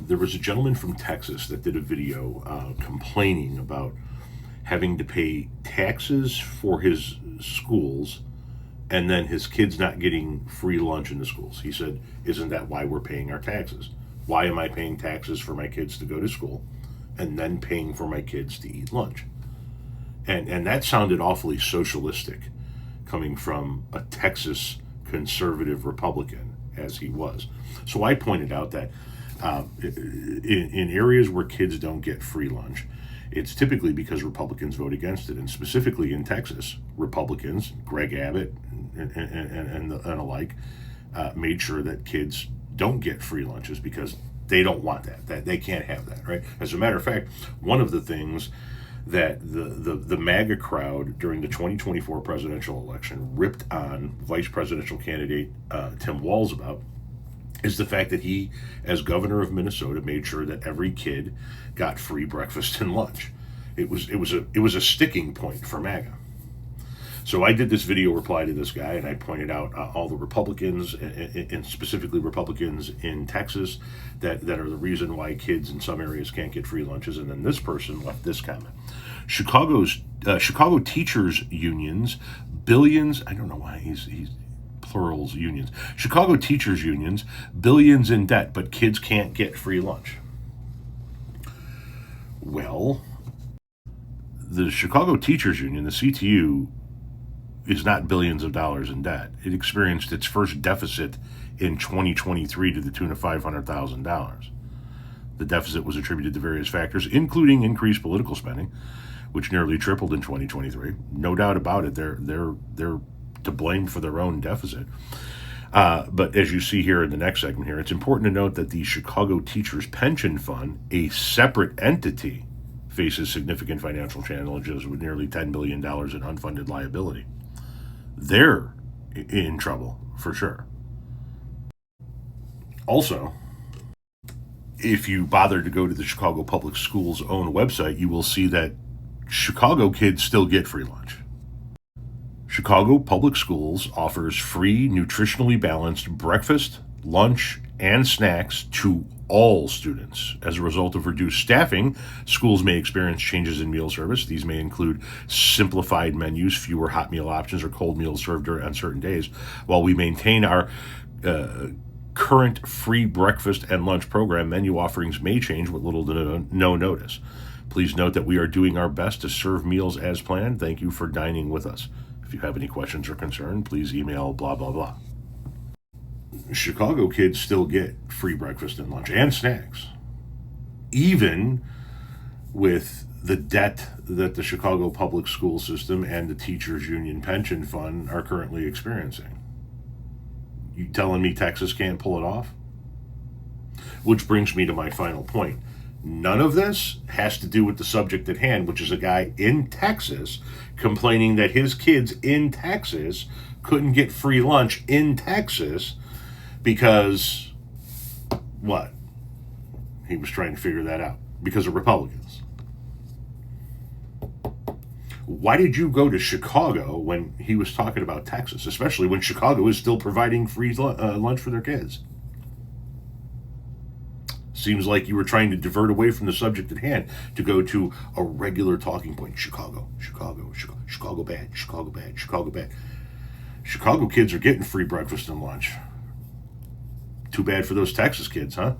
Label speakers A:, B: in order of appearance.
A: there was a gentleman from Texas that did a video complaining about having to pay taxes for his schools and then his kids not getting free lunch in the schools. He said, isn't that why we're paying our taxes? Why am I paying taxes for my kids to go to school and then paying for my kids to eat lunch? And that sounded awfully socialistic coming from a Texas conservative Republican, as he was. So I pointed out that in areas where kids don't get free lunch, it's typically because Republicans vote against it. And specifically in Texas, Republicans, Greg Abbott and alike, made sure that kids don't get free lunches because they don't want that they can't have that, right? As a matter of fact, one of the things that the MAGA crowd during the 2024 presidential election ripped on vice presidential candidate Tim Walz about is the fact that he, as governor of Minnesota, made sure that every kid got free breakfast and lunch. It was a sticking point for MAGA. So I did this video reply to this guy, and I pointed out all the Republicans, and specifically Republicans in Texas, that are the reason why kids in some areas can't get free lunches. And then this person left this comment: Chicago teachers unions, billions. I don't know why he's plurals unions. Chicago teachers unions, billions in debt, but kids can't get free lunch. Well, the Chicago Teachers Union, the CTU, is not billions of dollars in debt. It experienced its first deficit in 2023 to the tune of $500,000. The deficit was attributed to various factors, including increased political spending, which nearly tripled in 2023. No doubt about it, they're to blame for their own deficit. But as you see here in the next segment here, it's important to note that the Chicago Teachers Pension Fund, a separate entity, faces significant financial challenges with nearly $10 billion in unfunded liability. They're in trouble, for sure. Also, if you bother to go to the Chicago Public Schools' own website, you will see that Chicago kids still get free lunch. Chicago Public Schools offers free, nutritionally balanced breakfast, lunch, and snacks to all students. As a result of reduced staffing, schools may experience changes in meal service. These may include simplified menus, fewer hot meal options, or cold meals served on certain days. While we maintain our current free breakfast and lunch program, menu offerings may change with little to no notice. Please note that we are doing our best to serve meals as planned. Thank you for dining with us. If you have any questions or concern, please email blah, blah, blah. Chicago kids still get free breakfast and lunch and snacks, even with the debt that the Chicago public school system and the Teachers Union Pension Fund are currently experiencing. You telling me Texas can't pull it off? Which brings me to my final point. None of this has to do with the subject at hand, which is a guy in Texas complaining that his kids in Texas couldn't get free lunch in Texas because, what? He was trying to figure that out. Because of Republicans. Why did you go to Chicago when he was talking about Texas, especially when Chicago is still providing free lunch for their kids? Seems like you were trying to divert away from the subject at hand to go to a regular talking point. Chicago bad, Chicago bad, Chicago bad. Chicago kids are getting free breakfast and lunch. Too bad for those Texas kids, huh?